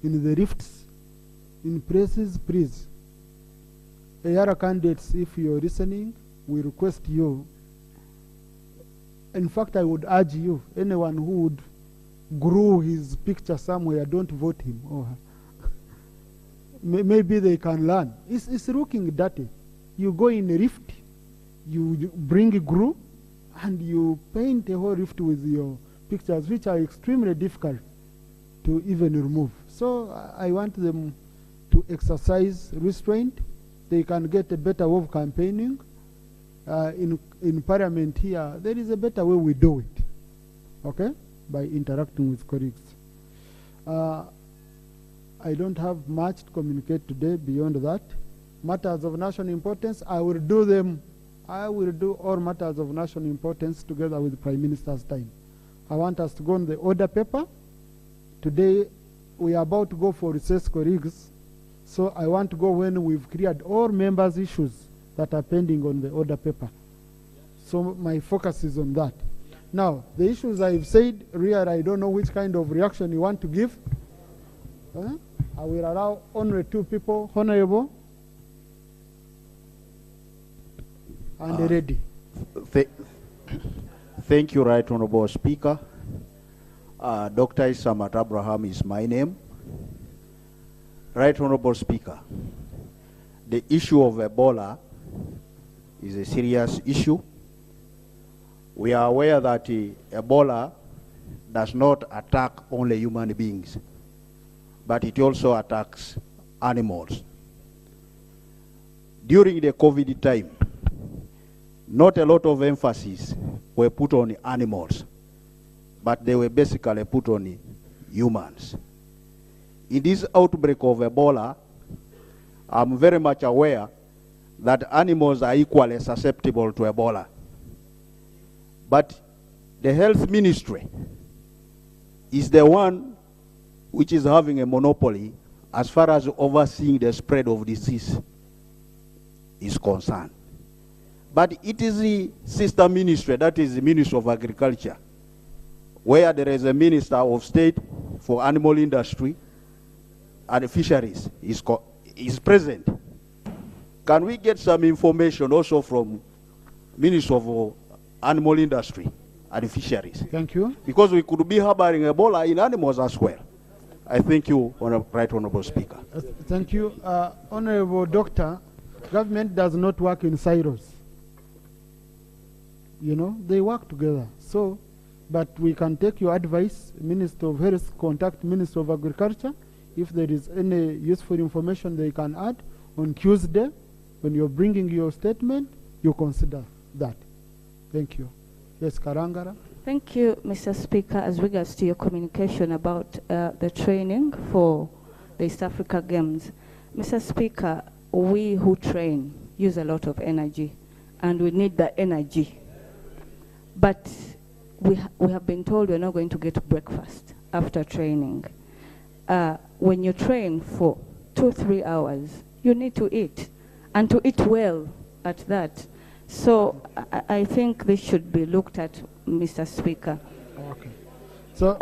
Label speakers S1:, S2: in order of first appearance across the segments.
S1: in the rifts, in places, please. AR candidates, if you're listening, we request you. In fact, I would urge you, anyone who would grow his picture somewhere, don't vote him or her. Maybe they can learn. It's looking dirty. You go in a rift, you bring a glue, and you paint a whole rift with your pictures, which are extremely difficult to even remove. So I want them to exercise restraint. They can get a better way of campaigning. In Parliament here, there is a better way we do it, okay, by interacting with colleagues. I don't have much to communicate today beyond that. Matters of national importance, I will do them. I will do all matters of national importance together with the Prime Minister's time. I want us to go on the order paper. Today, we are about to go for recess, colleagues. So I want to go when we've cleared all members' issues that are pending on the order paper. So my focus is on that. Now, the issues I've said, really, I don't know which kind of reaction you want to give. I will allow only 2 people, Honorable and ready.
S2: Thank you, Right Honorable Speaker. Dr. Isamat Abraham is my name. Right Honorable Speaker, the issue of Ebola is a serious issue. We are aware that Ebola does not attack only human beings, but it also attacks animals. During the COVID time, not a lot of emphasis were put on animals, but they were basically put on humans. In this outbreak of Ebola, I'm very much aware that animals are equally susceptible to Ebola. But the health ministry is the one which is having a monopoly as far as overseeing the spread of disease is concerned. But it is the sister ministry, that is the Ministry of Agriculture, where there is a Minister of State for Animal Industry and Fisheries is present. Can we get some information also from Ministry of Animal Industry and Fisheries?
S1: Thank you.
S2: Because we could be harboring Ebola in animals as well. I thank you, Right Honorable Speaker.
S1: Thank you. Honorable Doctor, government does not work in silos. You know, they work together. So, but we can take your advice. Minister of Health, contact Minister of Agriculture. If there is any useful information they can add on Tuesday, when you're bringing your statement, you consider that. Thank you. Yes, Karangara.
S3: Thank you, Mr. Speaker. As regards to your communication about the training for the East Africa Games, Mr. Speaker, we who train use a lot of energy, and we need the energy. But we have been told we're not going to get breakfast after training. When you train for 2-3 hours, you need to eat, and to eat well at that. So I think this should be looked at, Mr. Speaker.
S1: Okay. So,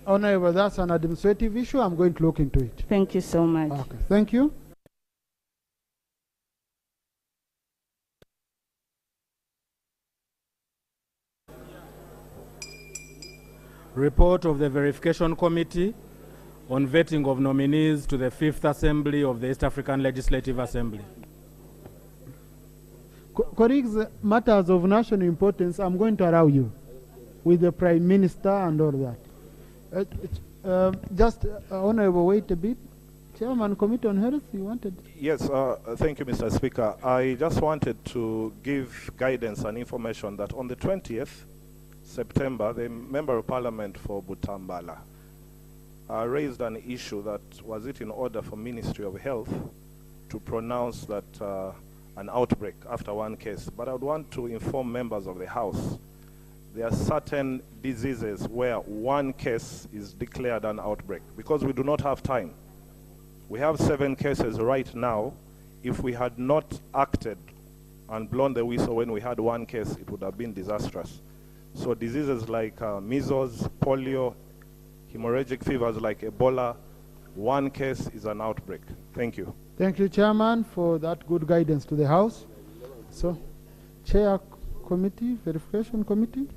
S1: Honorable, that's an administrative issue. I'm going to look into it.
S3: Thank you so much.
S1: Okay. Thank you.
S4: Report of the Verification Committee on vetting of nominees to the 5th Assembly of the East African Legislative Assembly.
S1: Colleagues, matters of national importance, I'm going to allow you with the Prime Minister and all that. Honorable, wait a bit. Chairman, Committee on Health, you wanted?
S5: Yes, thank you, Mr. Speaker. I just wanted to give guidance and information that on the 20th September, the Member of Parliament for Butambala raised an issue that was it in order for Ministry of Health to pronounce that an outbreak after one case. But I would want to inform members of the House there are certain diseases where one case is declared an outbreak because we do not have time. We have 7 cases right now. If we had not acted and blown the whistle when we had one case, it would have been disastrous. So diseases like measles, polio, hemorrhagic fevers like Ebola, One case is an outbreak. Thank you.
S1: Thank you, Chairman, for that good guidance to the House. So, Chair Committee, Verification Committee.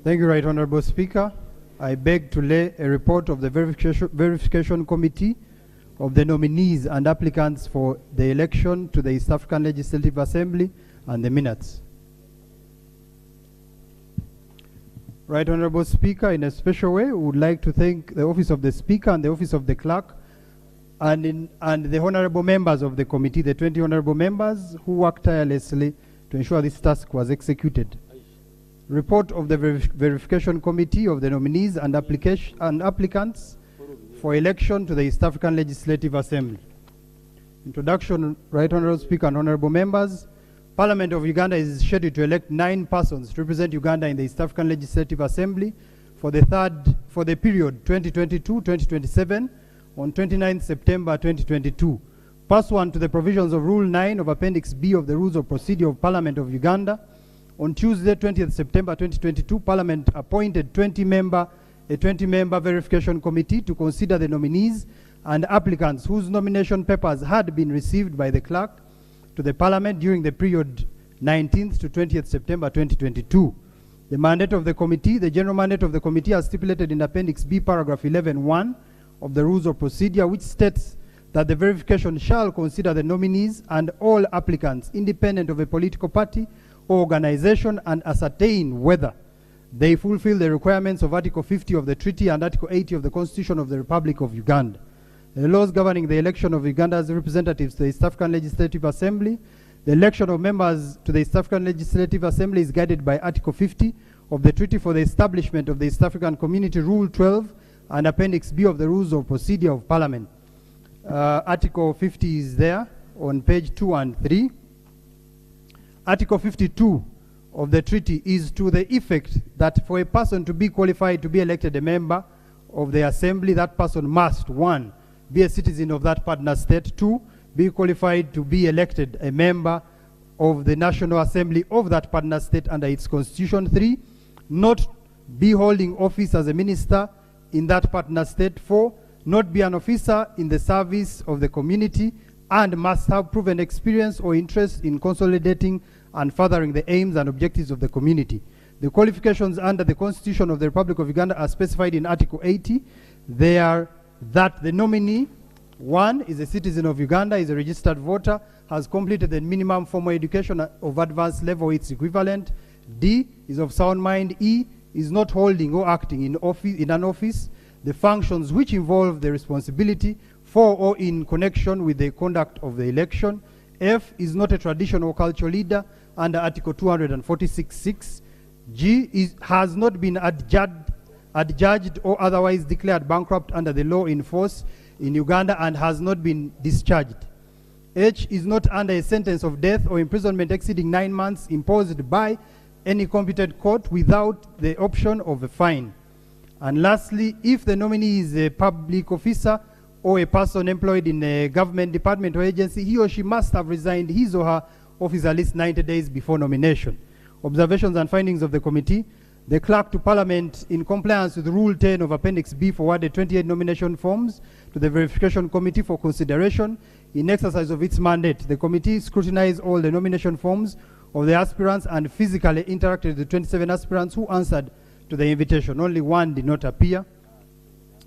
S6: Thank you, Right Honorable Speaker. I beg to lay a report of the Verification Committee of the nominees and applicants for the election to the East African Legislative Assembly and the minutes. Right Honorable Speaker, in a special way, we would like to thank the Office of the Speaker and the Office of the Clerk and the honorable members of the committee, the 20 honorable members who worked tirelessly to ensure this task was executed. Report of the Verification Committee of the nominees and applicants for election to the East African Legislative Assembly. Introduction, Right Honorable Speaker and honorable members. Parliament of Uganda is scheduled to elect 9 persons to represent Uganda in the East African Legislative Assembly for the period 2022-2027 on 29 September 2022. Pursuant to the provisions of Rule 9 of Appendix B of the Rules of Procedure of Parliament of Uganda, on Tuesday, 20th September 2022, Parliament appointed a 20-member verification committee to consider the nominees and applicants whose nomination papers had been received by the clerk to the Parliament during the period 19th to 20th September 2022. The mandate of the committee, the general mandate of the committee as stipulated in Appendix B, paragraph 11(1) of the Rules of Procedure, which states that the verification shall consider the nominees and all applicants independent of a political party or organization and ascertain whether they fulfill the requirements of Article 50 of the Treaty and Article 80 of the Constitution of the Republic of Uganda. The laws governing the election of Uganda's representatives to the East African Legislative Assembly. The election of members to the East African Legislative Assembly is guided by Article 50 of the Treaty for the Establishment of the East African Community, Rule 12 and Appendix B of the Rules of Procedure of Parliament. Article 50 is there on page 2 and 3. Article 52 of the treaty is to the effect that for a person to be qualified to be elected a member of the assembly, that person must, 1, be a citizen of that partner state, 2, be qualified to be elected a member of the National Assembly of that partner state under its constitution, 3, not be holding office as a minister in that partner state, 4, not be an officer in the service of the community, and must have proven experience or interest in consolidating and furthering the aims and objectives of the community. The qualifications under the Constitution of the Republic of Uganda are specified in Article 80. They are that the nominee, 1, is a citizen of Uganda, is a registered voter, has completed the minimum formal education of advanced level, its equivalent. D, is of sound mind. E, is not holding or acting in an office the functions which involve the responsibility for or in connection with the conduct of the election. F, is not a traditional cultural leader under Article 246(6). G, has not been adjudged or otherwise declared bankrupt under the law in force in Uganda and has not been discharged. H, is not under a sentence of death or imprisonment exceeding 9 months imposed by any competent court without the option of a fine. And lastly, if the nominee is a public officer or a person employed in a government department or agency, he or she must have resigned his or her office at least 90 days before nomination. Observations and findings of the committee. The clerk to Parliament, in compliance with Rule 10 of Appendix B, forwarded 28 nomination forms to the Verification Committee for consideration. In exercise of its mandate, the committee scrutinized all the nomination forms of the aspirants and physically interacted with the 27 aspirants who answered to the invitation. Only 1 did not appear.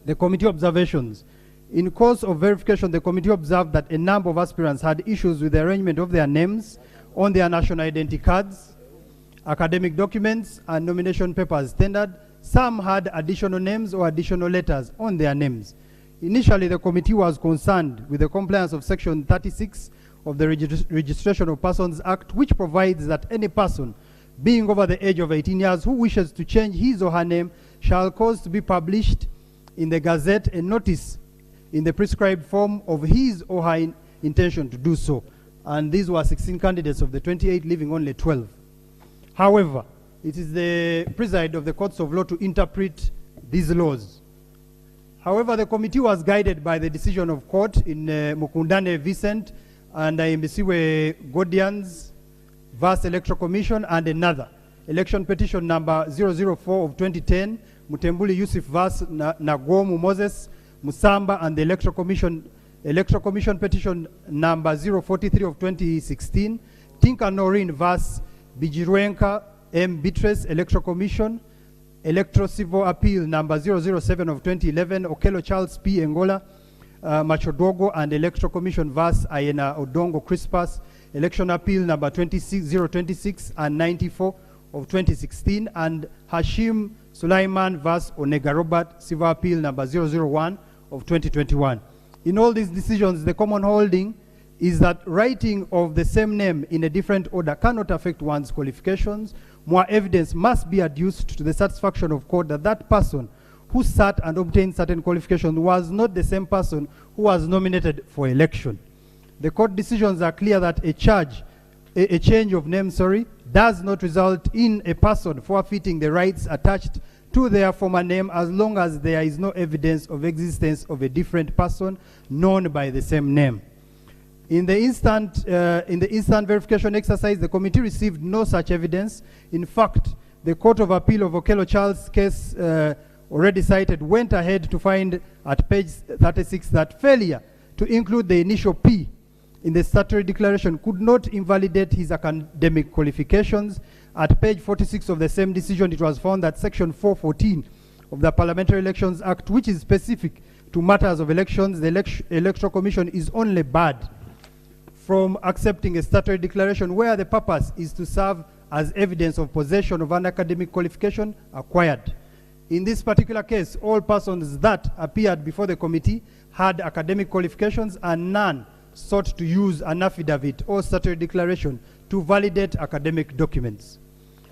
S6: The committee observations. In course of verification, the committee observed that a number of aspirants had issues with the arrangement of their names on their national identity cards, academic documents, and nomination papers tendered. Some had additional names or additional letters on their names. Initially, the committee was concerned with the compliance of Section 36 of the Registration of Persons Act, which provides that any person being over the age of 18 years who wishes to change his or her name shall cause to be published in the Gazette a notice in the prescribed form of his or her intention to do so. And these were 16 candidates of the 28, leaving only 12. However, it is the preside of the courts of law to interpret these laws. However, the committee was guided by the decision of court in Mukundane Vicent and Imbisiwe Godians vs. Electoral Commission and another. Election petition number 004 of 2010, Mutembuli Yusuf vs. Nagomu Moses Musamba, and the Electoral Commission petition number 043 of 2016, Tinka Noreen vs. Bijirwenka M. Beatrice, Electoral Commission, Electoral Civil Appeal number 007 of 2011, Okello Charles P. Engola, Machodogo, and Electoral Commission vs. Ayena Odongo Crispus, Election Appeal number 026 and 94 of 2016, and Hashim Sulaiman vs. Onega Robert, Civil Appeal number 001 of 2021. In all these decisions, the common holding is that writing of the same name in a different order cannot affect one's qualifications. More evidence must be adduced to the satisfaction of court that that person who sat and obtained certain qualifications was not the same person who was nominated for election. The court decisions are clear that a change of name, does not result in a person forfeiting the rights attached to their former name as long as there is no evidence of existence of a different person known by the same name. In the instant verification exercise, the committee received no such evidence. In fact, the Court of Appeal of Okello Charles' case already cited went ahead to find at page 36 that failure to include the initial P in the statutory declaration could not invalidate his academic qualifications. At page 46 of the same decision, it was found that section 414 of the Parliamentary Elections Act, which is specific to matters of elections, the Electoral Commission is only barred from accepting a statutory declaration where the purpose is to serve as evidence of possession of an academic qualification acquired. In this particular case, all persons that appeared before the committee had academic qualifications and none sought to use an affidavit or statutory declaration to validate academic documents.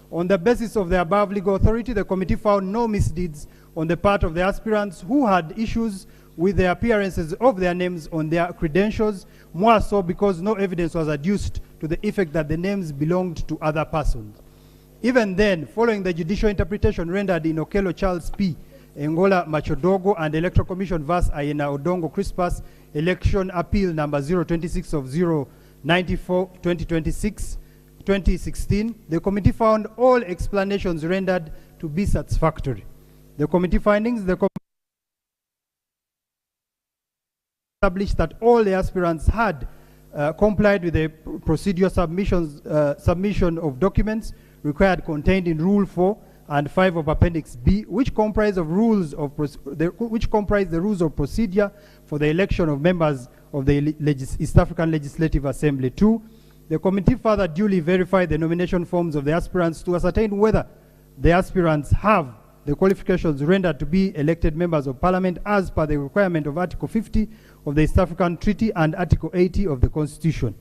S6: On the basis of the above legal authority, the committee found no misdeeds on the part of the aspirants who had issues with the appearances of their names on their credentials, more so because no evidence was adduced to the effect that the names belonged to other persons. Even then, following the judicial interpretation rendered in Okello Charles P. Engola Machodogo and Electoral Commission vs. Ayena Odongo Crispus, Election Appeal number 026 of 094 2016, the committee found all explanations rendered to be satisfactory. The committee findings, the committee established that all the aspirants had complied with the procedure submission of documents required contained in Rule 4 and 5 of Appendix B, which comprise the rules of procedure for the election of members of the East African Legislative Assembly. 2. The committee further duly verified the nomination forms of the aspirants to ascertain whether the aspirants have the qualifications rendered to be elected members of Parliament as per the requirement of Article 50 of the East African Treaty and Article 80 of the Constitution.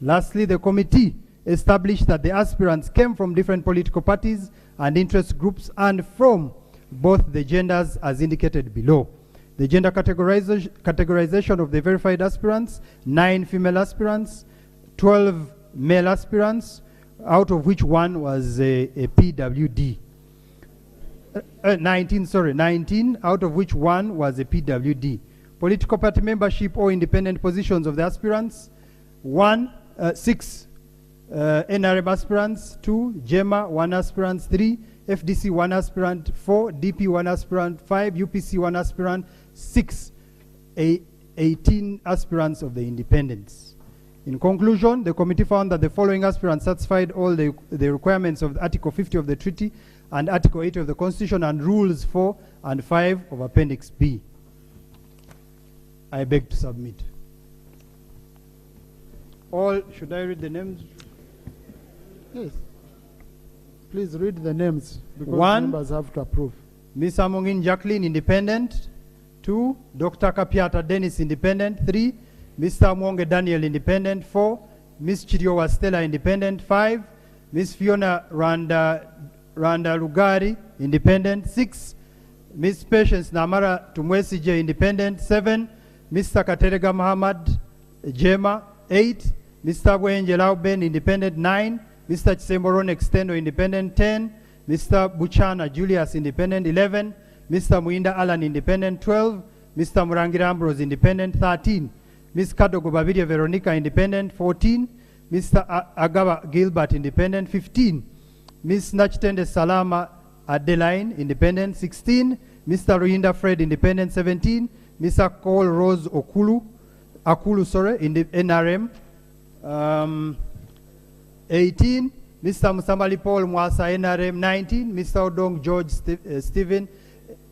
S6: Lastly, the committee established that the aspirants came from different political parties and interest groups and from both the genders as indicated below. The gender categorization of the verified aspirants: 9 female aspirants, 12 male aspirants, out of which one was a PWD. 19, out of which one was a PWD. Political party membership or independent positions of the aspirants: 6 NRM aspirants, 2 JEMA 1 aspirant, 3 FDC 1 aspirant, 4 DP 1 aspirant, 5 UPC 1 aspirant, 6 18 aspirants of the independents. In conclusion, the committee found that the following aspirants satisfied all the requirements of Article 50 of the treaty and Article 80 of the Constitution and Rules 4 and 5 of Appendix B. I beg to submit. All, should I read the names?
S1: Yes. Please read the names because
S6: 1,
S1: members have to approve.
S6: Ms. Amongin Jacqueline, independent. 2, Dr. Kapiata Dennis, independent. 3, Mr. Mwonge Daniel, independent. 4, Ms. Chiriowa Stella, independent. 5, Ms. Fiona Randa Lugari, independent. 6, Ms. Patience Namara Tumwesije, independent. 7, Mr. Katerega Muhammad Jema. 8, Mr. Bwenje Lauben, independent. 9, Mr. Chisemboron Extendo, independent. 10, Mr. Buchana Julius, independent. 11, Mr. Muinda Alan, independent. 12, Mr. Murangira Ambrose, independent. 13, Ms. Kadogo Babidia Veronica, independent. 14, Mr. Agaba Gilbert, independent. 15, Ms. Nachtende Salama Adeline, independent. 16, Mr. Ruinda Fred, independent. 17, Mr. Cole Rose Akulu, in the NRM. 18, Mr. Musamali Paul Mwasa, NRM. 19, Mr. Odong George Stephen,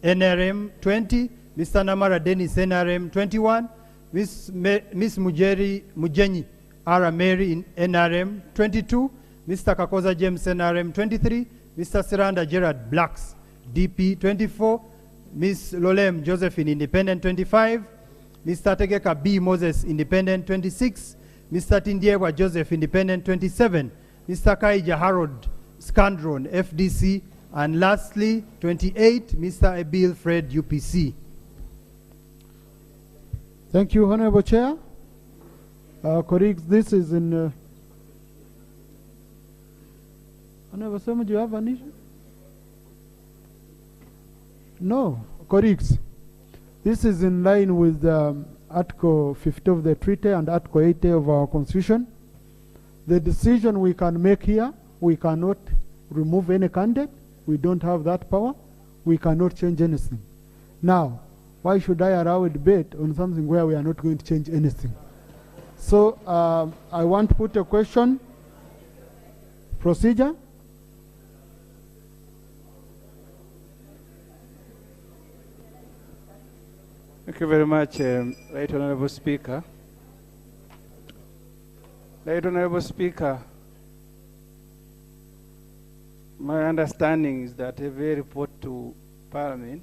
S6: NRM. 20, Mr. Namara Dennis, NRM. 21, Miss Mujenyi Ara Mary in NRM. 22, Mr. Kakoza James, NRM. 23, Mr. Siranda Gerard Blacks, DP. 24, Miss Lolem Josephine, Independent. 25, Mr. Tegeka B. Moses, Independent. 26, Mr. Tindiewa Joseph, Independent. 27, Mr. Kaija Harold Scandron, FDC. And lastly, 28, Mr. Abil Fred, UPC.
S1: Thank you, Honorable Chair. Colleagues, this is in... Honorable Sema, do you have an issue? No, colleagues. This is in line with Article 50 of the treaty and Article 80 of our Constitution. The decision we can make here, we cannot remove any candidate. We don't have that power. We cannot change anything. Now, why should I allow a debate on something where we are not going to change anything? So I want to put a question. Procedure.
S7: Thank you very much, Right Honorable Speaker. Right Honorable Speaker, my understanding is that every report to Parliament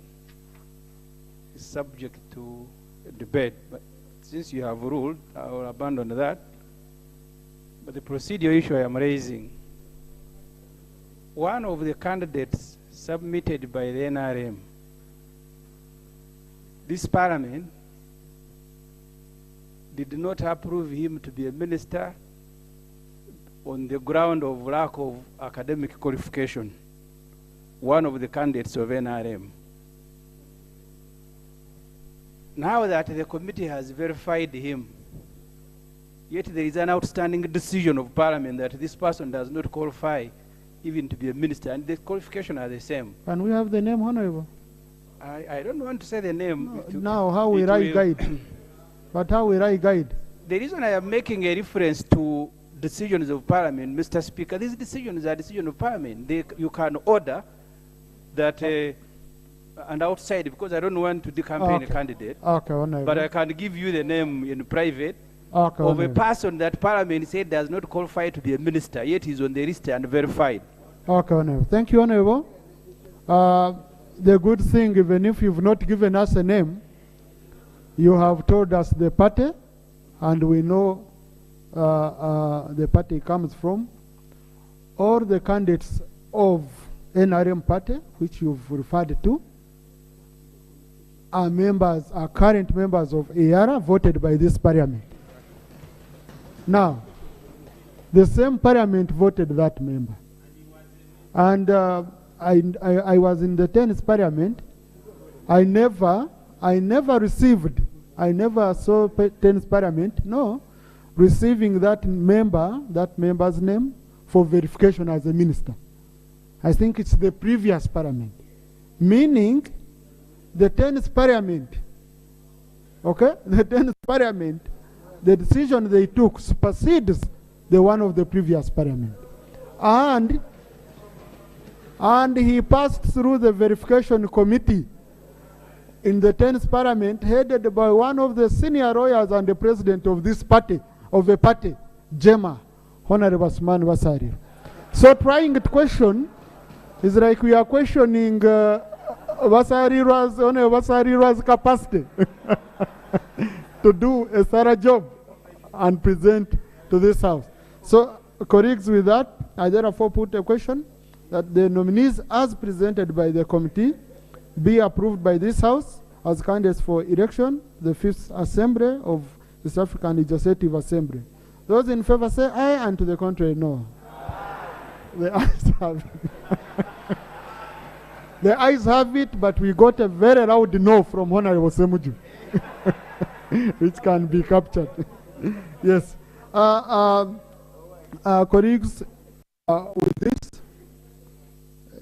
S7: is subject to a debate, but since you have ruled, I will abandon that. But the procedural issue I am raising, one of the candidates submitted by the NRM, this Parliament did not approve him to be a minister on the ground of lack of academic qualification, one of the candidates of NRM. Now that the committee has verified him, yet there is an outstanding decision of Parliament that this person does not qualify even to be a minister, and the qualifications are the same.
S1: Can we have the name, Honorable?
S7: I don't want to say the name.
S1: No, now, how will I guide? But how will I guide?
S7: The reason I am making a reference to decisions of Parliament, Mr. Speaker, these decisions are decisions of Parliament. You can order that, and outside, because I don't want to decampaign a candidate, but I can give you the name in private of a person that Parliament said does not qualify to be a minister, yet he's on the list and verified.
S1: Okay, Honorable. Thank you, Honorable. The good thing, even if you've not given us a name, you have told us the party, and we know the party comes from. All the candidates of NRM party, which you've referred to, are current members of EARA voted by this Parliament. Now, the same Parliament voted that member. And I was in the 10th Parliament. I never saw 10th Parliament, receiving that member's name for verification as a minister. I think it's the previous Parliament. Meaning, the 10th Parliament, okay? The 10th Parliament, the decision they took supersedes the one of the previous Parliament. And he passed through the verification committee in the 10th Parliament, headed by one of the senior lawyers and the president of this party, JEMA, Honorable Asman Wasari. So trying to question is like we are questioning Wasari's capacity to do a thorough job and present to this House. So, colleagues, with that, I therefore put a question that the nominees as presented by the committee be approved by this House as candidates for election, the 5th Assembly of the South African Legislative Assembly. Those in favor say aye, and to the contrary, no. The ayes have it. The ayes have it, but we got a very loud no from Honorable Semuju, which can be captured. Yes. Colleagues, with this,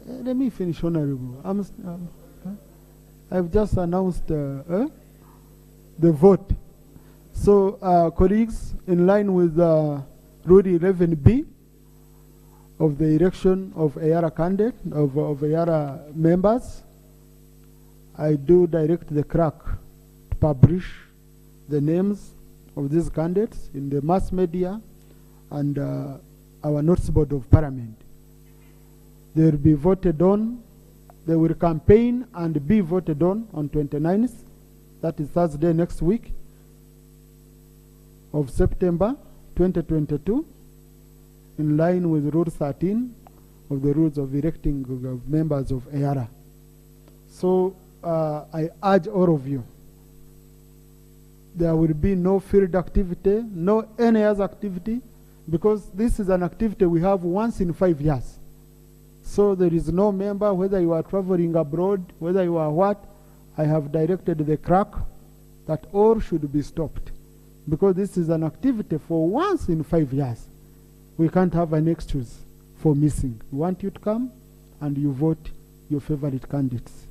S1: let me finish, Honorable. I've just announced the vote. So, colleagues, in line with Rule 11B of the election of ARA candidate, of ARA members, I do direct the clerk to publish the names of these candidates in the mass media and our notice board of parliament. They will be voted on, they will campaign and be voted on 29th, that is Thursday next week, of September 2022, in line with Rule 13 of the rules of electing members of ARA. So I urge all of you, there will be no field activity, no any other activity, because this is an activity we have once in 5 years. So there is no member, whether you are traveling abroad, whether you are what, I have directed the clerk that all should be stopped. Because this is an activity for once in 5 years. We can't have an excuse for missing. We want you to come and you vote your favorite candidates.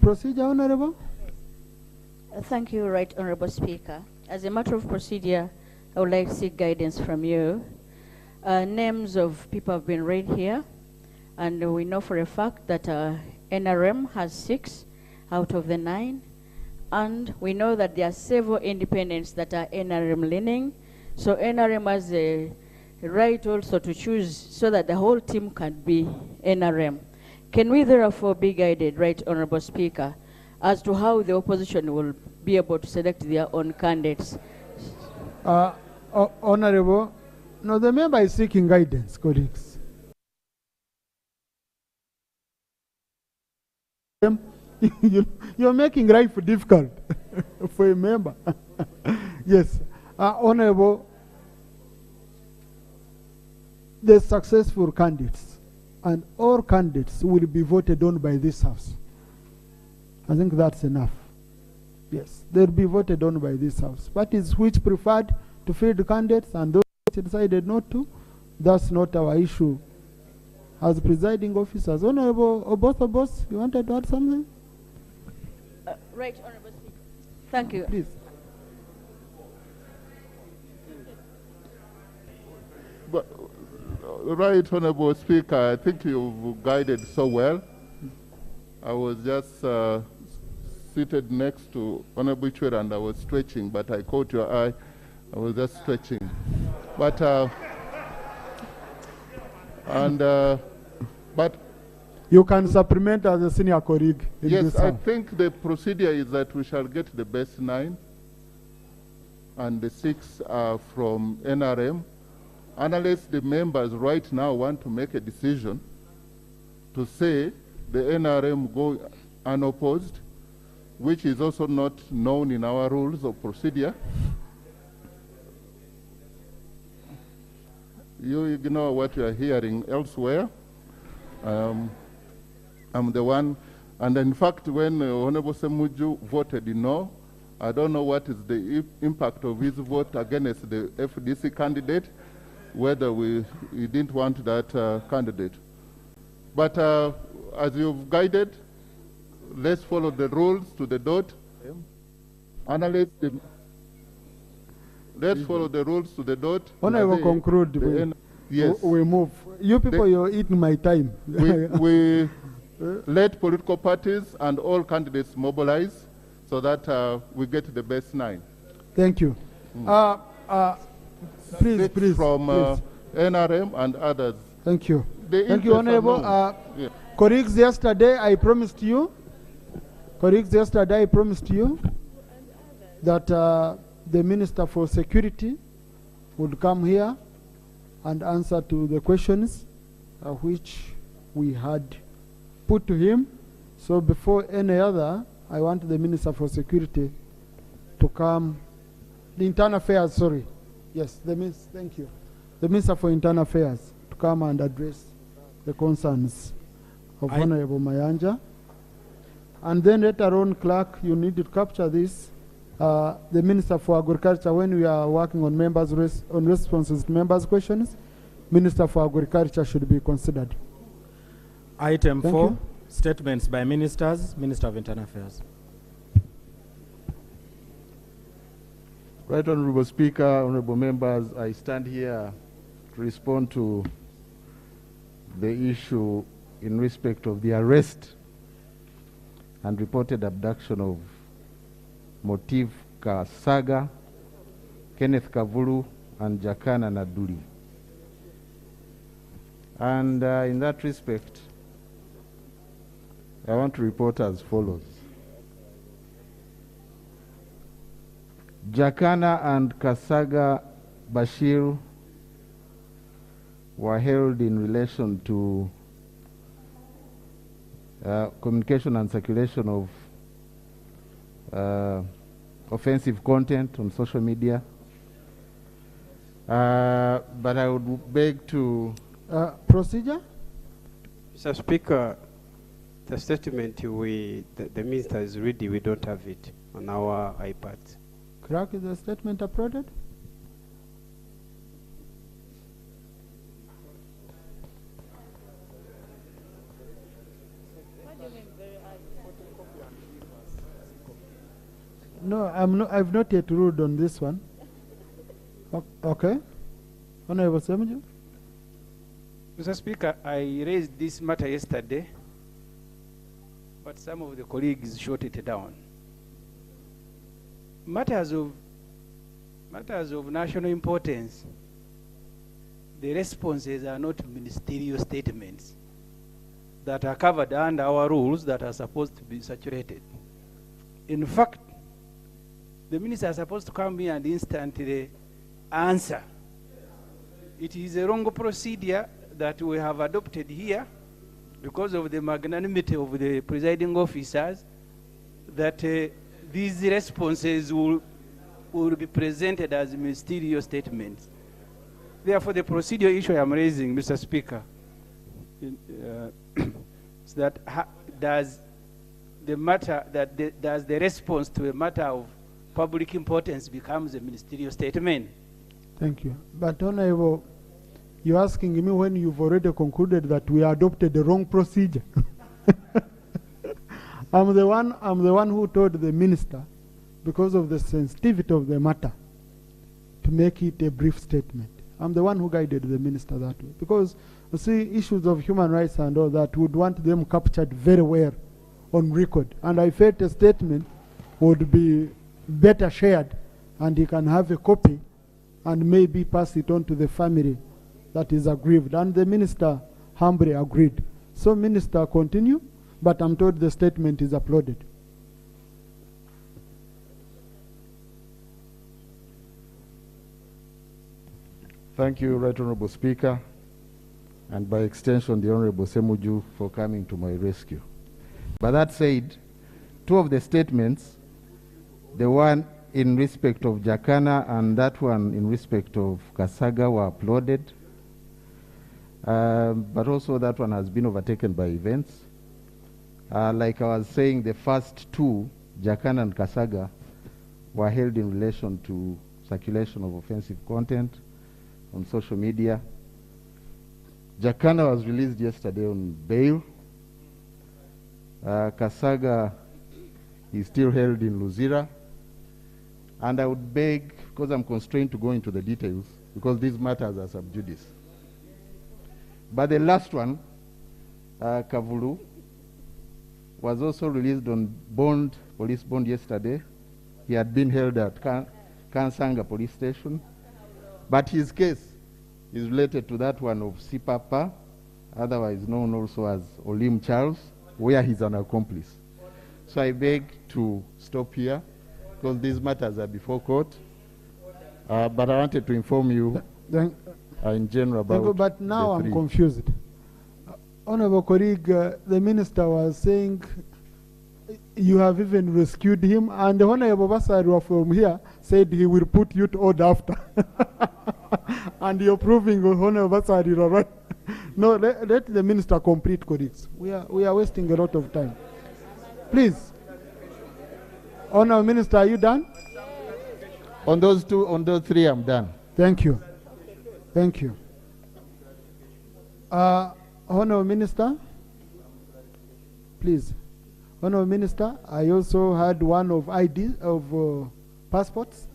S1: Procedure, Honorable?
S3: Thank you, Right Honorable Speaker. As a matter of procedure, I would like to seek guidance from you. Names of people have been read here, and we know for a fact that NRM has 6 out of the 9, and we know that there are several independents that are NRM leaning, so NRM has a right also to choose so that the whole team can be NRM. Can we therefore be guided, Right Honorable Speaker, as to how the opposition will be able to select their own candidates?
S1: Honorable, no, the member is seeking guidance, colleagues. You're making life difficult for a member. Yes, Honorable, the successful candidates and all candidates will be voted on by this House. I think that's enough. Yes, they'll be voted on by this House. Parties which preferred to field candidates and those who decided not to, that's not our issue. As presiding officers, Honorable Obos, you wanted to add something?
S3: Right, Honorable Speaker. Thank you.
S1: Please.
S8: But, Right Honorable Speaker, I think you've guided so well. I was just seated next to Honorable Chwera and I was stretching, but I caught your eye. I was just stretching. But, but
S1: you can supplement as a senior colleague.
S8: Yes, I think the procedure is that we shall get the best 9, and the 6 are from NRM. Unless the members right now want to make a decision to say the NRM go unopposed, which is also not known in our rules of procedure. You ignore what you are hearing elsewhere. I'm the one, and in fact, when Honorable Semuju voted no, I don't know what is the impact of his vote against the FDC candidate, whether we didn't want that candidate. But as you've guided, let's follow the rules to the dot. Let's follow the rules to the dot.
S1: When I will conclude,
S8: yes.
S1: We move. You people, you're eating my time.
S8: We let political parties and all candidates mobilize so that we get the best 9.
S1: Thank you. Please.
S8: From NRM and others.
S1: Thank you. Thank you, Honorable. Colleagues, yesterday I promised you that the Minister for Security would come here and answer to the questions which we had put to him. So before any other, I want the Minister for Security to come. The Internal Affairs, sorry. Yes, thank you. The Minister for Internal Affairs to come and address the concerns of Honorable Mayanja. And then later on, Clerk, you need to capture this. The Minister for Agriculture, when we are working on on responses to members' questions, Minister for Agriculture should be considered.
S4: Item
S1: Thank
S4: 4,
S1: you.
S4: Statements by ministers. Minister of Internal Affairs.
S9: Right Honorable Speaker, honorable members, I stand here to respond to the issue in respect of the arrest and reported abduction of Motive Kasaga, Kenneth Kavulu, and Jakana Naduli. And in that respect, I want to report as follows. Jakana and Kasaga Bashir were held in relation to communication and circulation of offensive content on social media. But I would beg to...
S1: Procedure?
S10: Mr. Speaker, the statement the minister is ready, we don't have it on our iPads.
S1: Clerk, is the statement uploaded? No, I've not yet ruled on this one. Okay. Honorable Semuju.
S7: Mr. Speaker, I raised this matter yesterday, but some of the colleagues shot it down. Matters of national importance, the responses are not ministerial statements that are covered under our rules that are supposed to be saturated. In fact, the minister is supposed to come here and instantly answer. It is a wrong procedure that we have adopted here because of the magnanimity of the presiding officers, that these responses will be presented as ministerial statements. Therefore, the procedural issue I am raising, Mr. Speaker, is that does the response to a matter of public importance becomes a ministerial statement?
S1: Thank you. But Honorable, you're asking me when you've already concluded that we adopted the wrong procedure. I'm the one who told the minister, because of the sensitivity of the matter, to make it a brief statement. I'm the one who guided the minister that way. Because, you see, issues of human rights and all that, would want them captured very well on record. And I felt a statement would be better shared, and he can have a copy and maybe pass it on to the family that is aggrieved. And the minister humbly agreed. So, minister, continue, but I'm told the statement is uploaded.
S9: Thank you, Right Honorable Speaker, and by extension, the Honorable Semuju for coming to my rescue. But that said, two of the statements, the one in respect of Jakana and that one in respect of Kasaga, were uploaded. But also that one has been overtaken by events. Like I was saying, the first two, Jakana and Kasaga, were held in relation to circulation of offensive content on social media. Jakana was released yesterday on bail. Kasaga is still held in Luzira. And I would beg, because I'm constrained to go into the details, because these matters are sub judice. But the last one, Kavulu, was also released on bond, police bond yesterday. He had been held at Kansanga police station. But his case is related to that one of Sipapa, otherwise known also as Olim Charles, where he's an accomplice. So I beg to stop here, because these matters are before court. But I wanted to inform you in general about
S1: but now I'm confused. Honorable colleague, the minister was saying you have even rescued him, and the Honorable Basari from here said he will put you to order after. And you're proving Honorable Basari right. No, let the minister complete, colleagues. We are wasting a lot of time. Please. Honorable Minister, are you done?
S9: On those three, I'm done.
S1: Thank you. Thank you. Honorable Minister? Please. Honorable Minister, I also had one of ID of passports.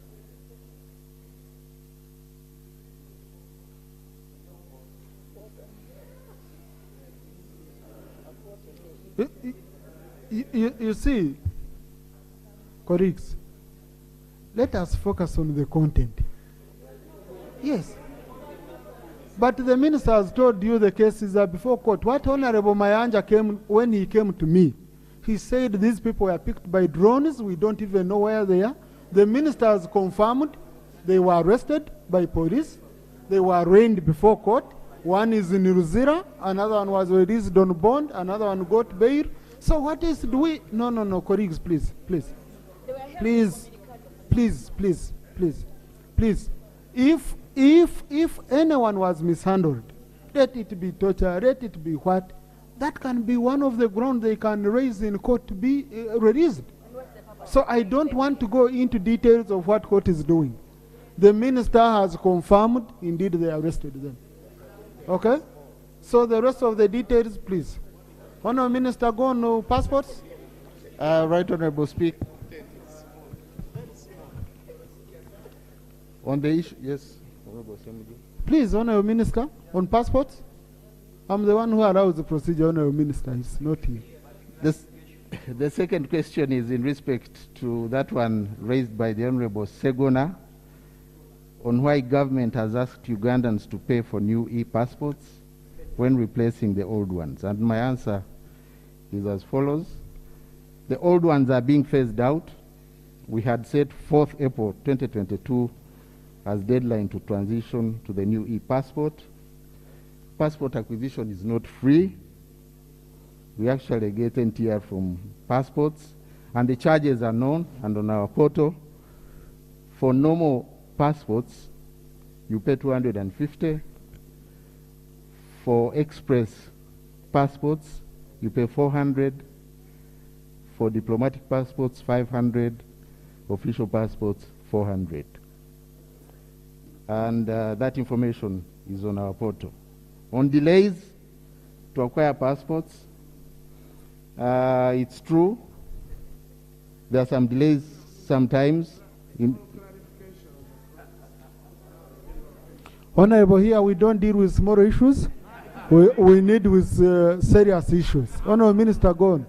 S1: You see, colleagues, let us focus on the content. Yes. But the minister has told you the cases are before court. What Honorable Mayanja came, when he came to me, he said these people were picked by drones. We don't even know where they are. The minister has confirmed they were arrested by police. They were arraigned before court. One is in Ruzira, another one was released on bond, another one got bail. So what is, do we, no, colleagues, please. If anyone was mishandled, let it be torture, let it be what, that can be one of the grounds they can raise in court to be released. So I don't want to go into details of what court is doing. The minister has confirmed, indeed they arrested them. Okay? So the rest of the details, please. Honourable Minister, go on passports.
S9: Right Honourable Speaker. On the issue, yes. Honourable Assembly.
S1: Please, Honourable Minister, on passports. I'm the one who allows the procedure, Honourable Minister. It's not you.
S9: The second question is in respect to that one raised by the Honourable Segona on why government has asked Ugandans to pay for new e-passports when replacing the old ones. And my answer is as follows. The old ones are being phased out. We had set 4th April 2022 as deadline to transition to the new e-passport. Passport acquisition is not free. We actually get NTR from passports, and the charges are known and on our portal. For normal passports, you pay 250. For express passports, you pay 400. For diplomatic passports, 500. Official passports, 400. And that information is on our portal. On delays to acquire passports, it's true. There are some delays sometimes.
S1: Honorable, here we don't deal with small issues. We need with serious issues. Honorable Minister, go on.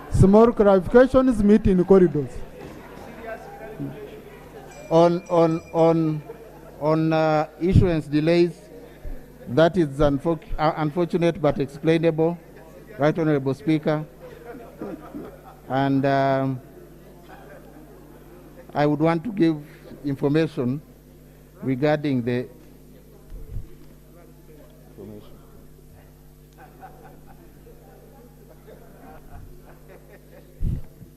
S1: Small clarifications meet in corridors.
S9: On issuance delays, that is unfortunate but explainable. Right Honourable Speaker. And I would want to give information regarding the information.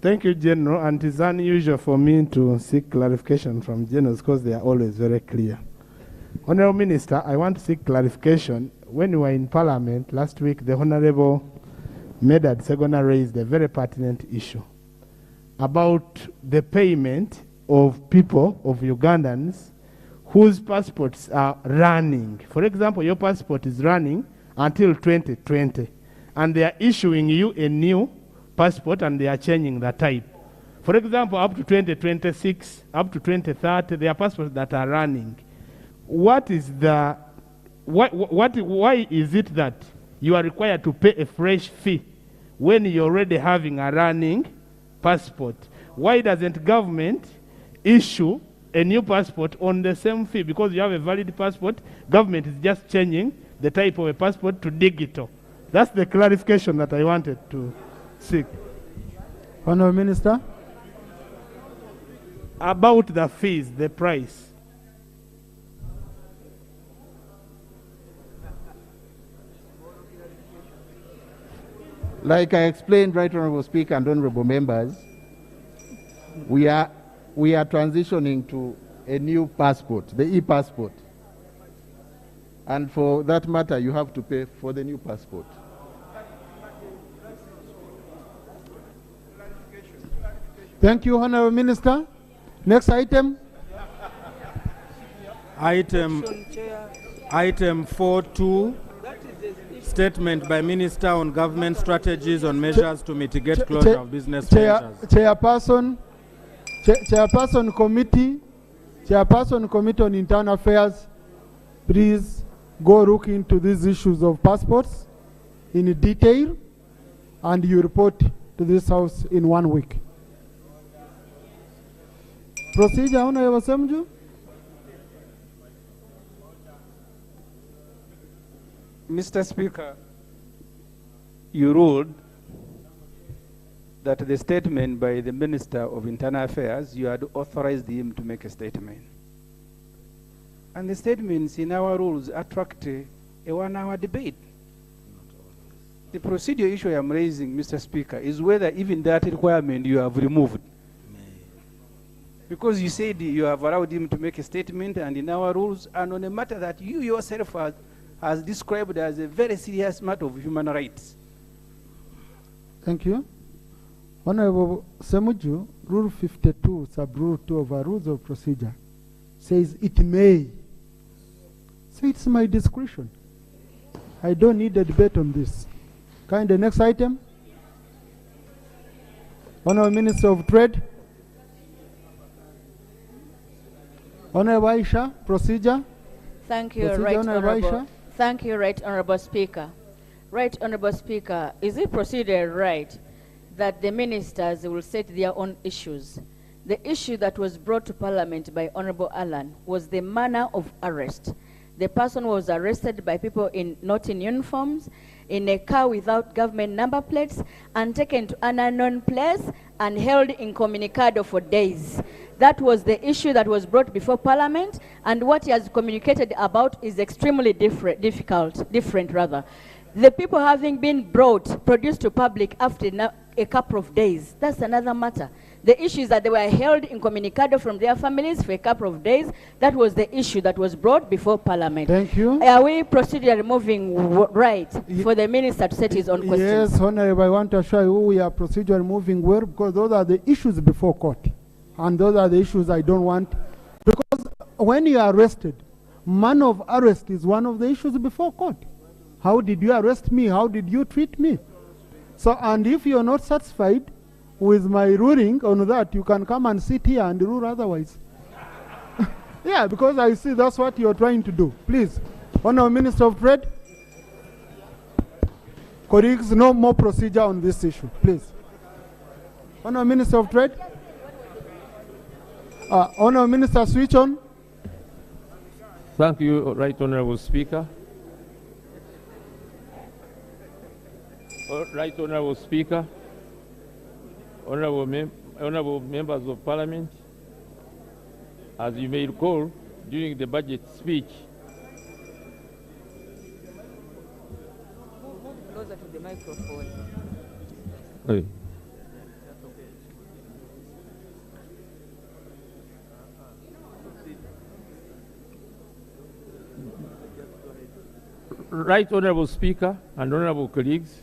S11: Thank you, General. And it's unusual for me to seek clarification from generals because they are always very clear. Honourable Minister, I want to seek clarification. When we were in Parliament last week, the Honourable Medad Segona raised a very pertinent issue about the payment of people, of Ugandans, whose passports are running. For example, your passport is running until 2020, and they are issuing you a new passport and they are changing the type. For example, up to 2026, up to 2030, there are passports that are running. What is the, why is it that you are required to pay a fresh fee when you're already having a running passport? Why doesn't government issue a new passport on the same fee? Because you have a valid passport, government is just changing the type of a passport to digital. That's the clarification that I wanted to seek.
S1: Honourable Minister.
S11: About the fees, the price.
S9: Like I explained, Right Honourable Speaker and Honourable Members, we are transitioning to a new passport, the e-passport. And for that matter, you have to pay for the new passport.
S1: Thank you, Honourable Minister. Next item.
S4: Item 4.2. Statement by Minister on government strategies on measures to mitigate closure of business ventures.
S1: Chairperson Committee on Internal Affairs, please go look into these issues of passports in detail and you report to this House in 1 week. Procedure, Honorable Semju.
S7: Mr. Speaker, you ruled that the statement by the Minister of Internal Affairs, you had authorized him to make a statement. And the statements in our rules attract a 1-hour debate. The procedural issue I am raising, Mr. Speaker, is whether even that requirement you have removed. Because you said you have allowed him to make a statement, and in our rules, and on a matter that you yourself has described as a very serious matter of human rights.
S1: Thank you. Honorable Semuju, Rule 52, Sub-Rule 2 of our Rules of Procedure, says it may. So it's my discretion. I don't need a debate on this. The next item. Honorable Minister of Trade. Honorable Aisha, procedure.
S12: Thank you,
S1: Procedure,
S12: Right
S1: Honorable
S12: Honorable.
S1: Aisha.
S12: Thank you, Right Honorable Speaker. Right Honorable Speaker, is it procedure right that the ministers will set their own issues? The issue that was brought to Parliament by Honorable Alan was the manner of arrest. The person was arrested by people not in uniforms, in a car without government number plates, and taken to an unknown place and held incommunicado for days. That was the issue that was brought before Parliament, and what he has communicated about is extremely different. The people having been produced to public after a couple of days, that's another matter. The issue is that they were held incommunicado from their families for a couple of days. That was the issue that was brought before Parliament.
S1: Thank you.
S12: Are we procedurally moving right for the minister to set his own questions?
S1: Yes, Honorable, I want to assure you we are procedurally moving well because those are the issues before court. And those are the issues I don't want. Because when you are arrested, manner of arrest is one of the issues before court. How did you arrest me? How did you treat me? So, and if you're not satisfied with my ruling on that, you can come and sit here and rule otherwise. Yeah, because I see that's what you're trying to do. Please, Honorable Minister of Trade. Colleagues, no more procedure on this issue, please. Honorable Minister of Trade. Honorable Minister, switch on.
S13: Thank you, Right Honorable Speaker. Right Honorable Speaker, honorable members of Parliament, as you may recall, during the budget speech,
S12: Move closer to the microphone.
S13: Hey. Right Honorable Speaker and honorable colleagues,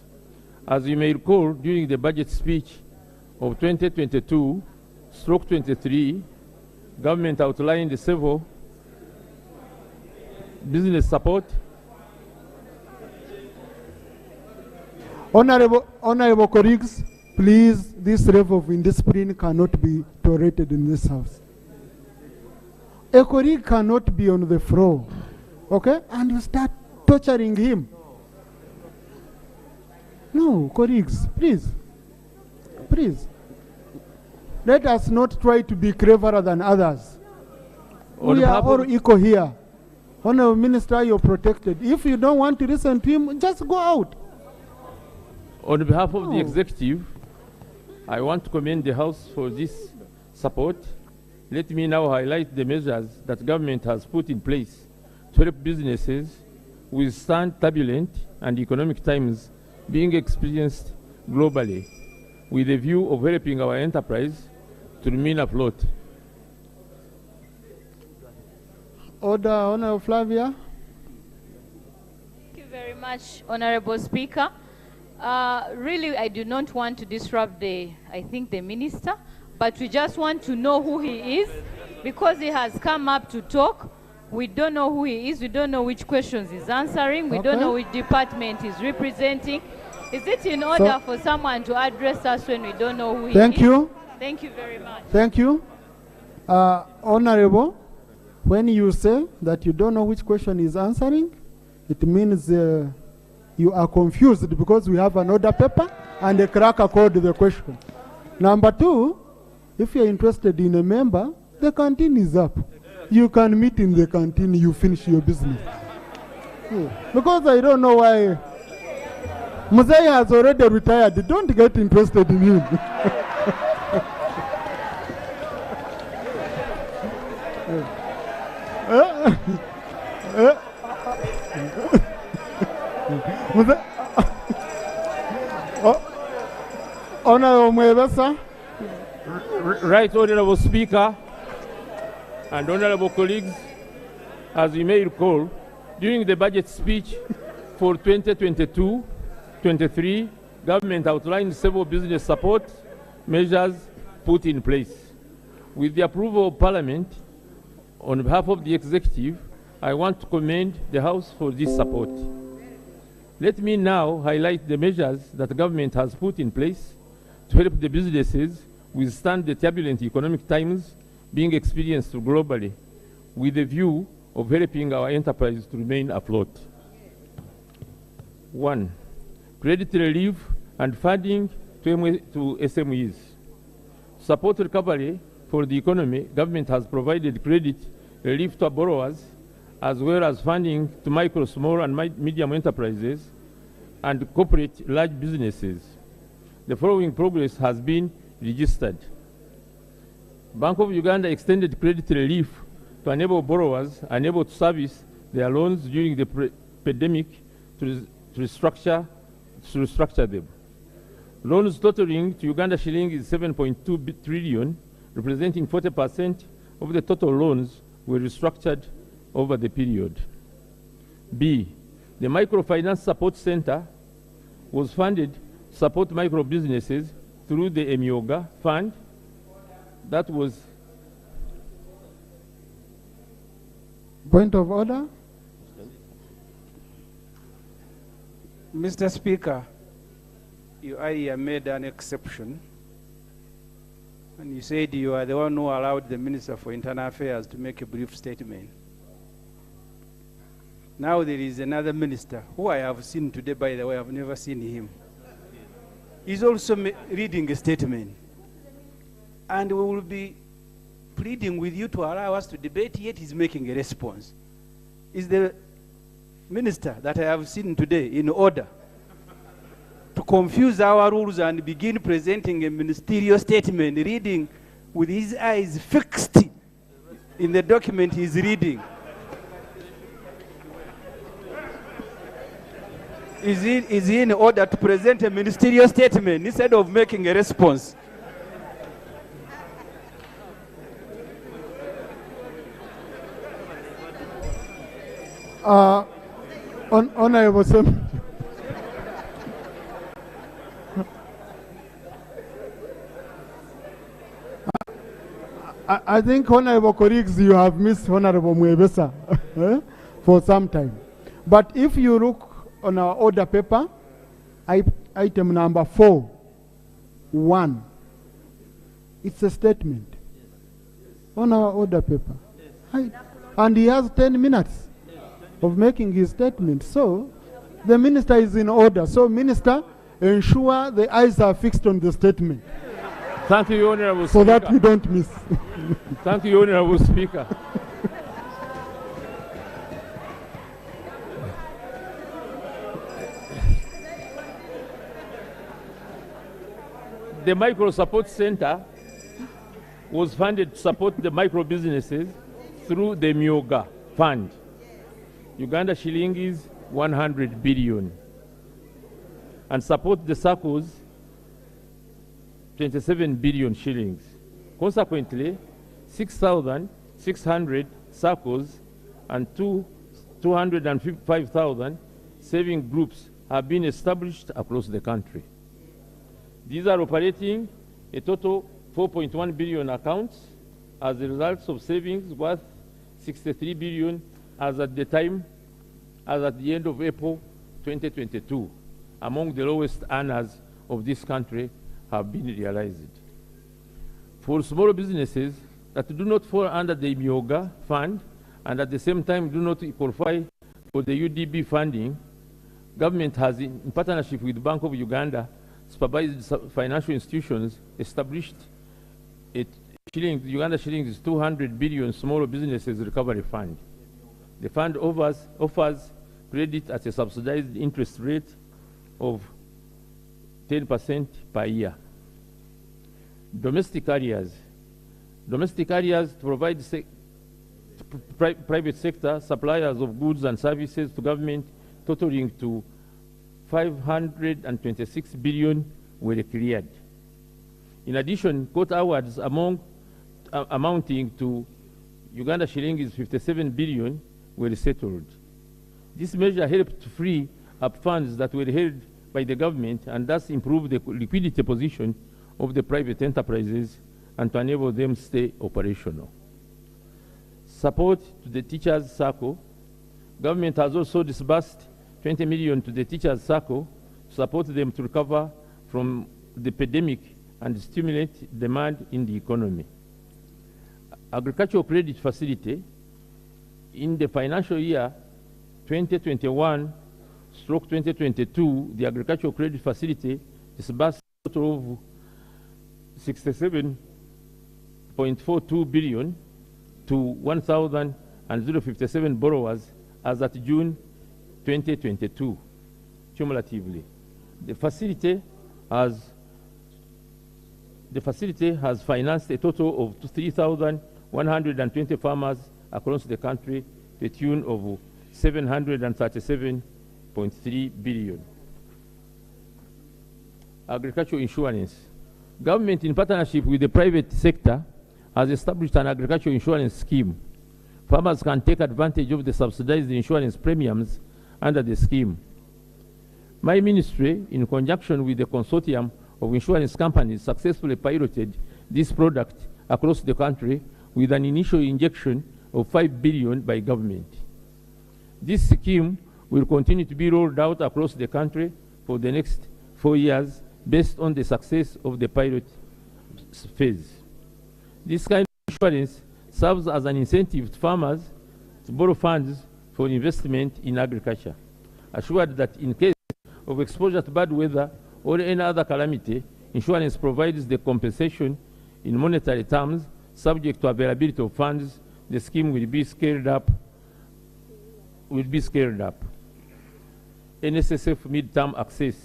S13: as you may recall, during the budget speech of 2022/23, government outlined the several business support.
S1: Honorable colleagues, please, this level of indiscipline cannot be tolerated in this house. A colleague cannot be on the floor, okay, and you start torturing him. No, colleagues, please. Please. Let us not try to be cleverer than others. We are all equal here. Honorable Minister, you're protected. If you don't want to listen to him, just go out.
S13: On behalf of the executive, I want to commend the House for this support. Let me now highlight the measures that government has put in place to help businesses withstand turbulent and economic times being experienced globally, with a view of helping our enterprise to remain afloat.
S1: Order, Honorable Flavia.
S14: Thank you very much, Honorable Speaker. Really, I do not want to disrupt the minister, but we just want to know who he is, because he has come up to talk. We don't know who he is. We don't know which questions he's answering. We don't know which department he's representing. Is it in order for someone to address us when we don't know who he is?
S1: Thank you.
S14: Thank you very much.
S1: Thank you. Honorable, when you say that you don't know which question is answering, it means you are confused because we have an order paper and a cracker code the question. Number two, if you're interested in a member, the canteen is up. You can meet in the canteen, you finish your business. Because I don't know why. Muzai has already retired. Don't get interested in him. Honorable Mwebesa.
S13: Right, Honorable Speaker and honorable colleagues, as you may recall, during the budget speech for 2022-23, government outlined several business support measures put in place. With the approval of Parliament, on behalf of the Executive, I want to commend the House for this support. Let me now highlight the measures that the government has put in place to help the businesses withstand the turbulent economic times being experienced globally, with a view of helping our enterprise to remain afloat. 1. Credit relief and funding to SMEs. To support recovery for the economy, government has provided credit relief to borrowers, as well as funding to micro, small, and medium enterprises and corporate large businesses. The following progress has been registered. Bank of Uganda extended credit relief to enable borrowers unable to service their loans during the pandemic to restructure them. Loans totaling to Uganda shilling is 7.2 trillion, representing 40% of the total loans were restructured over the period. B, the Microfinance Support Center was funded to support micro businesses through the Emyoga Fund. That was...
S1: Point of order.
S7: Mr. Speaker, you earlier made an exception, and you said you are the one who allowed the Minister for Internal Affairs to make a brief statement. Now there is another minister, who I have seen today, by the way. I've never seen him. He's also reading a statement. And we will be pleading with you to allow us to debate, yet he's making a response. Is the minister that I have seen today in order to confuse our rules and begin presenting a ministerial statement, reading with his eyes fixed in the document he's reading? Is he in order to present a ministerial statement instead of making a response?
S1: Honorable Senator. I think, honorable colleagues, you have missed Honorable Mwebesa for some time. But if you look on our order paper, item number 4.1, it's a statement on our order paper. And he has 10 minutes of making his statement. So the minister is in order. So, minister, ensure the eyes are fixed on the statement.
S13: Thank you, Honorable
S1: so
S13: Speaker.
S1: That we don't miss.
S13: Thank you, Honorable Speaker. The Micro Support Center was funded to support the micro businesses through the Myoga Fund. Uganda shilling is 100 billion. And support the circles 27 billion shillings. Consequently, 6,600 circles and 205,000 saving groups have been established across the country. These are operating a total 4.1 billion accounts as a result of savings worth 63 billion as at the end of April 2022, among the lowest earners of this country, have been realized. For small businesses that do not fall under the Myoga fund and at the same time do not qualify for the UDB funding, government has, in partnership with Bank of Uganda, supervised financial institutions, established Uganda shillings 200 billion Small Businesses Recovery Fund. The fund offers credit at a subsidized interest rate of 10% per year. Domestic areas provide private sector suppliers of goods and services to government totaling to 526 billion were cleared. In addition, court awards amounting to Uganda shillings 57 billion were settled. This measure helped to free up funds that were held by the government and thus improve the liquidity position of the private enterprises and to enable them to stay operational. Support to the Teachers Circle. Government has also disbursed 20 million to the Teachers Circle to support them to recover from the pandemic and stimulate demand in the economy. Agricultural Credit Facility. In the financial year 2021/2022, the Agricultural Credit Facility disbursed a total of 67.42 billion to 1,057 borrowers as at June 2022, cumulatively. The facility has financed a total of 3,120 farmers across the country to a tune of 737.3 billion. Agricultural insurance. Government, in partnership with the private sector, has established an agricultural insurance scheme. Farmers can take advantage of the subsidized insurance premiums under the scheme. My ministry, in conjunction with the consortium of insurance companies, successfully piloted this product across the country with an initial injection of 5 billion by government. This scheme will continue to be rolled out across the country for the next 4 years based on the success of the pilot phase. This kind of insurance serves as an incentive to farmers to borrow funds for investment in agriculture, assured that in case of exposure to bad weather or any other calamity, insurance provides the compensation in monetary terms subject to availability of funds. The scheme will be scaled up. NSSF mid-term access.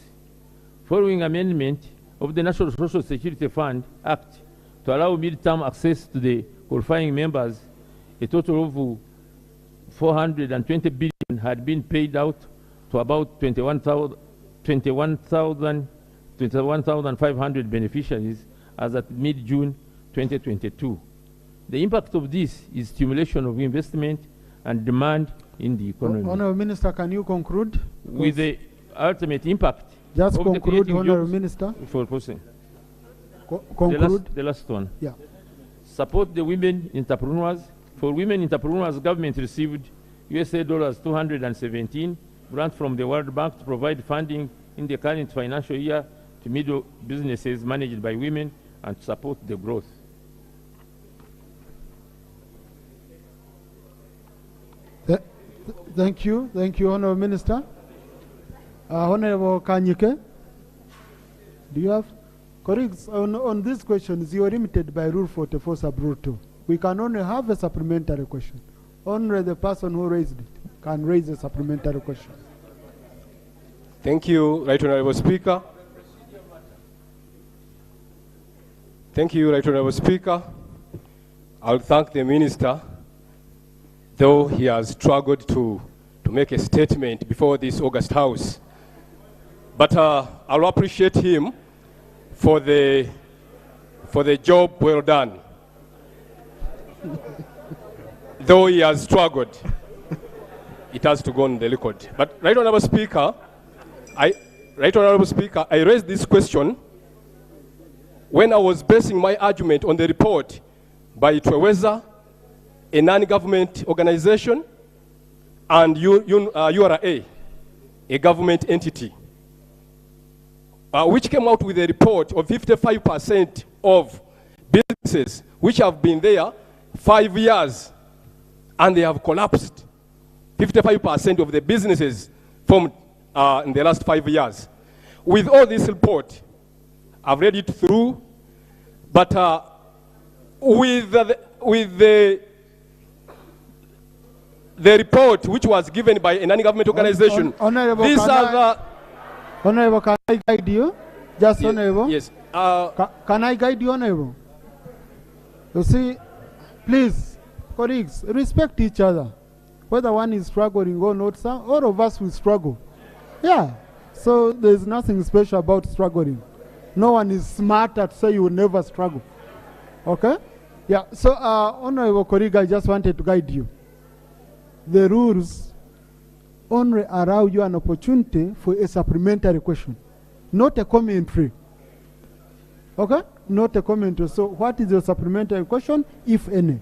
S13: Following amendment of the National Social Security Fund Act to allow mid-term access to the qualifying members, a total of 420 billion had been paid out to about 21,500 beneficiaries as at mid-June 2022. The impact of this is stimulation of investment and demand in the economy.
S1: Honourable Minister, can you conclude?
S13: With the ultimate impact.
S1: Just
S13: of
S1: conclude,
S13: the
S1: Honourable Minister.
S13: For person.
S1: Conclude.
S13: The last one.
S1: Yeah.
S13: Support the women entrepreneurs. For women entrepreneurs, government received USA dollars 217 grant from the World Bank to provide funding in the current financial year to middle businesses managed by women and to support the growth.
S1: Thank you, Honourable Minister. Honourable Kanyike, do you have colleagues on these questions? You are limited by Rule 44 sub Rule 2. We can only have a supplementary question. Only the person who raised it can raise a supplementary question.
S15: Thank you, Right Honourable Speaker. Thank you, Right Honourable Speaker. I'll thank the Minister, though he has struggled to make a statement before this August House. But I'll appreciate him for the job well done. Though he has struggled, it has to go on the record. But Right Honourable Speaker, I raised this question when I was basing my argument on the report by Tweweza a non-government organization, and URA, a government entity, which came out with a report of 55% of businesses which have been there 5 years, and they have collapsed. 55% of the businesses formed in the last 5 years. With all this report, I've read it through, but with the report which was given by a non-government organization,
S1: Honorable,
S15: these are the...
S1: Honorable, can I guide you? Just
S15: Yes,
S1: Honorable?
S15: yes.
S1: Can I guide you, Honorable? You see, please, colleagues, respect each other. Whether one is struggling or not, all of us will struggle. Yeah. So there's nothing special about struggling. No one is smarter to say you will never struggle. Okay? Yeah. So, Honorable colleague, I just wanted to guide you. The rules only allow you an opportunity for a supplementary question, not a commentary. Okay? Not a commentary. So what is your supplementary question, if any?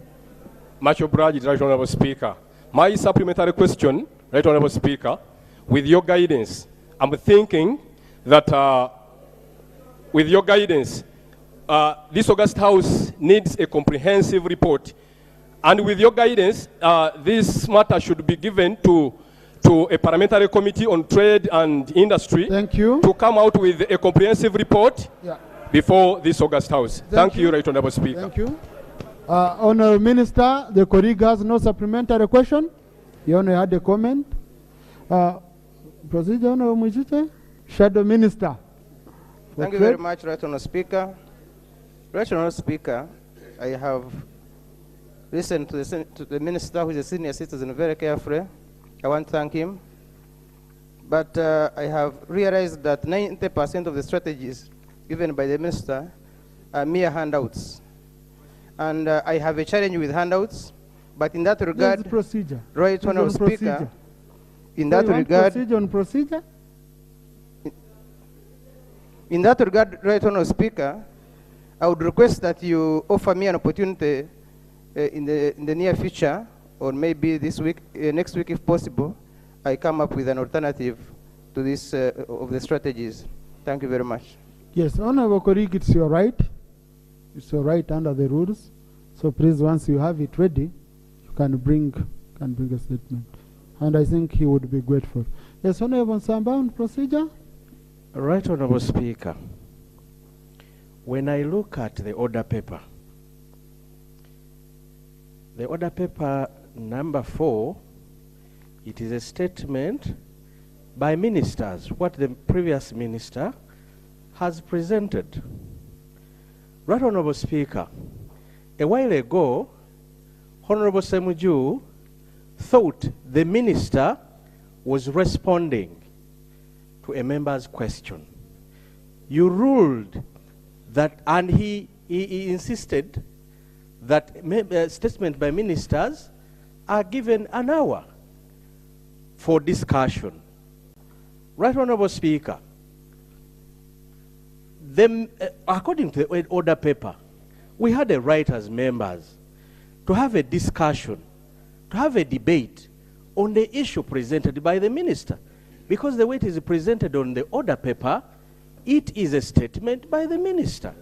S15: Much obliged, Right Honorable Speaker. My supplementary question, Right Honorable Speaker, with your guidance, I'm thinking that with your guidance, this August House needs a comprehensive report. And with your guidance, this matter should be given to a parliamentary committee on trade and industry.
S1: Thank you.
S15: To come out with a comprehensive report before this August House. Thank you, Right Honorable Speaker.
S1: Thank you. Honorable Minister, the colleague has no supplementary question. He only had a comment. Procedure, Honorable Mwijite. Shadow Minister.
S16: Thank you very much, Right Honorable Speaker. Right Honorable Speaker, I have listened to the Minister, who is a senior citizen, very carefully. I want to thank him. But I have realized that 90% of the strategies given by the Minister are mere handouts. And I have a challenge with handouts. But in that regard,
S1: procedure.
S16: Right Honorable Speaker, in that regard,
S1: procedure?
S16: In that regard, Right Honorable Speaker, I would request that you offer me an opportunity in the near future, or maybe this week, next week if possible, I come up with an alternative to this of the strategies. Thank you very much.
S1: Yes, Honorable colleague, it's your right. It's your right under the rules. So please, once you have it ready, you can bring a statement. And I think he would be grateful. Yes, Honorable Samba, on procedure.
S17: Right Honorable Speaker, when I look at the order paper number 4, it is a statement by ministers, what the previous minister has presented. Right Honorable Speaker, a while ago, Honorable Semuju thought the minister was responding to a member's question. You ruled that, and he insisted that statements by ministers are given an hour for discussion. Right Honorable Speaker, according to the order paper, we had a right as members to have a discussion, to have a debate on the issue presented by the minister. Because the way it is presented on the order paper, it is a statement by the minister.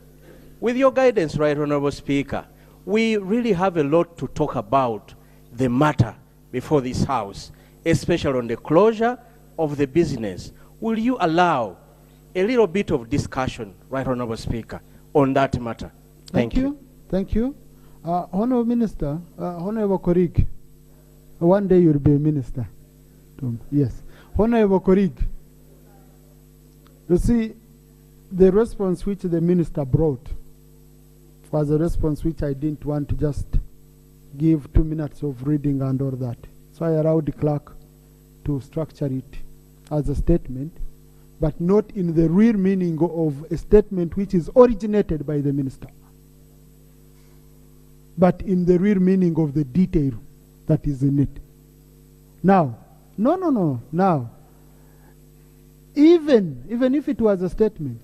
S17: With your guidance, Right Honorable Speaker, we really have a lot to talk about the matter before this House, especially on the closure of the business. Will you allow a little bit of discussion, Right Honorable Speaker, on that matter? Thank you.
S1: Thank you. Honorable Minister, Honorable colleague, one day you'll be a minister. Yes. Honorable colleague, you see, the response which the minister brought was a response which I didn't want to just give 2 minutes of reading and all that. So I allowed the clerk to structure it as a statement, but not in the real meaning of a statement which is originated by the minister, but in the real meaning of the detail that is in it. Now, now, even if it was a statement,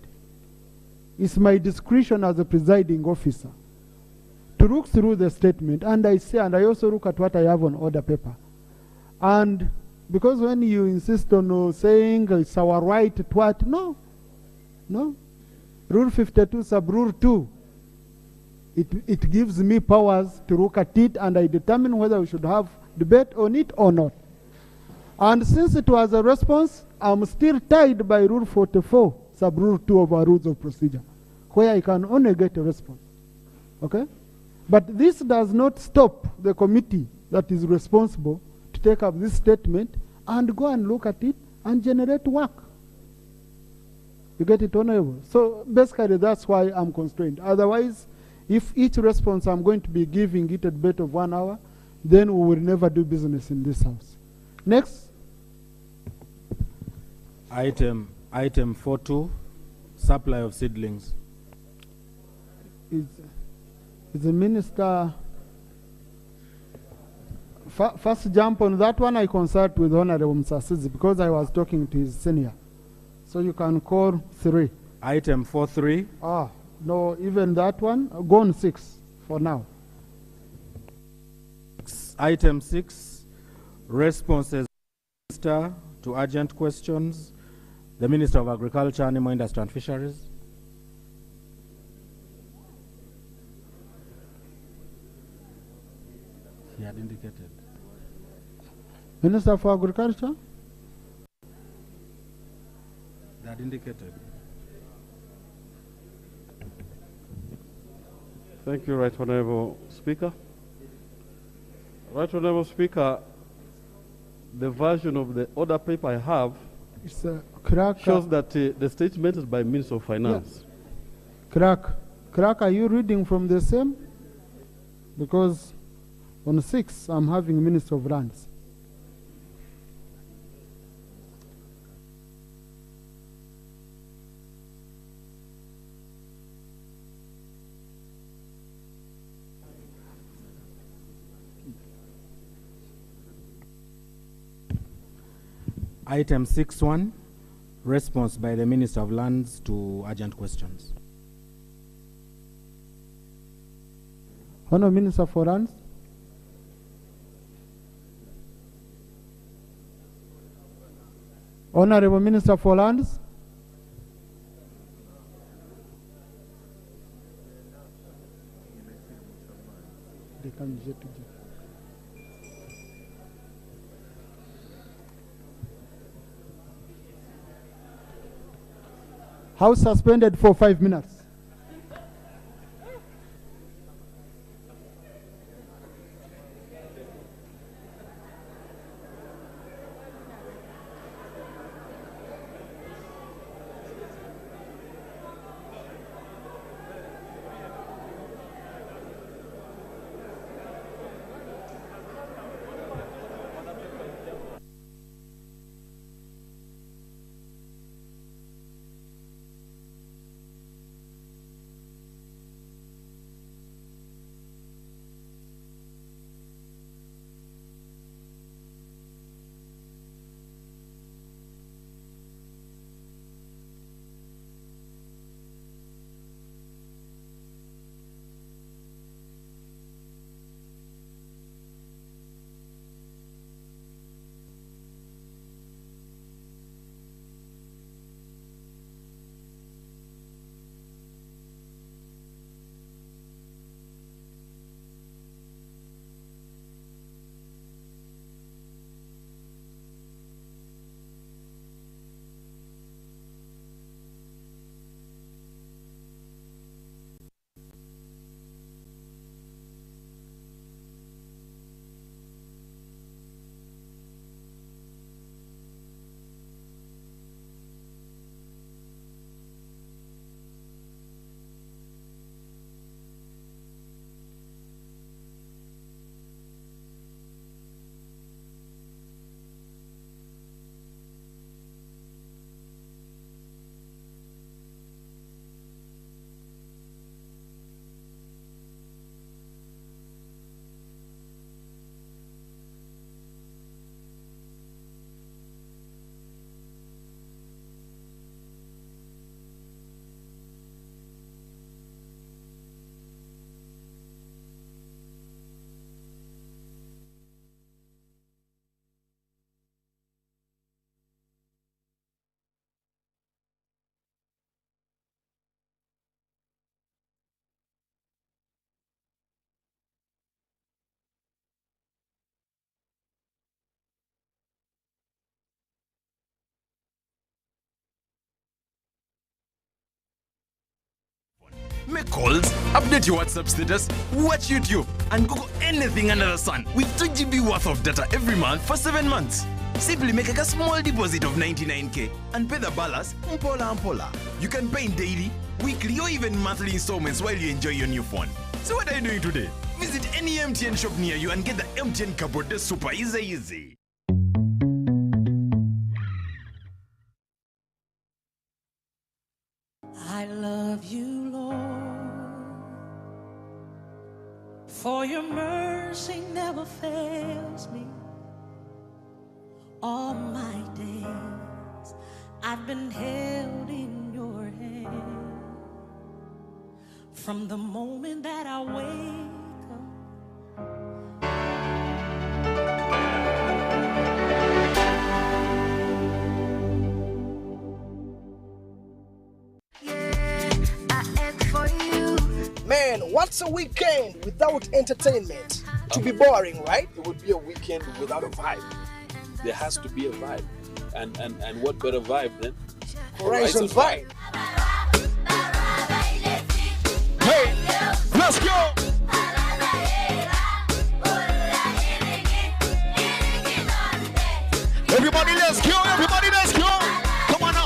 S1: it's my discretion as a presiding officer to to look through the statement, and I say, and I also look at what I have on order paper. And because when you insist on saying it's our right to what, no. Rule 52, sub rule 2, it gives me powers to look at it, and I determine whether we should have debate on it or not. And since it was a response, I'm still tied by Rule 44, sub Rule 2 of our Rules of Procedure, where I can only get a response. Okay? But this does not stop the committee that is responsible to take up this statement and go and look at it and generate work. You get it, Honorable? So basically that's why I'm constrained. Otherwise, if each response I'm going to be giving it a debate of 1 hour, then we will never do business in this house. Next.
S4: Item 4.2, supply of seedlings.
S1: Is the minister first jump on that one? I consult with Honorable Msasizi because I was talking to his senior. So you can call 3.
S4: Item 4.3.
S1: Ah, no, even that one. Go on 6 for now.
S4: Item 6, responses to urgent questions. The Minister of Agriculture, Animal Industry and Fisheries. He had indicated.
S1: Minister for Agriculture?
S4: They had indicated.
S18: Thank you, Right Honourable Speaker. Right Honourable Speaker, the version of the order paper I have shows that the statement is by Minister of Finance.
S1: Crack, are you reading from the same? Because on 6, I'm having Minister of Lands.
S4: Item 6.1, response by the Minister of Lands to urgent questions.
S1: Honourable Minister for Lands. Honourable Minister for Lands. House suspended for 5 minutes.
S19: make calls, update your WhatsApp status, watch YouTube, and Google anything under the sun with 2 GB worth of data every month for 7 months. Simply make a small deposit of 99k and pay the balance mpola. You can pay in daily, weekly, or even monthly installments while you enjoy your new phone. So what are you doing today? Visit any MTN shop near you and get the MTN Capote super easy.
S20: I love you, Lord, for your mercy never fails me. All my days I've been held in your hand. From the moment that I wake
S21: Man, what's a weekend without entertainment? To be boring, right?
S22: It would be a weekend without a vibe. There has to be a vibe. And what better vibe than
S21: Horizon Vibe.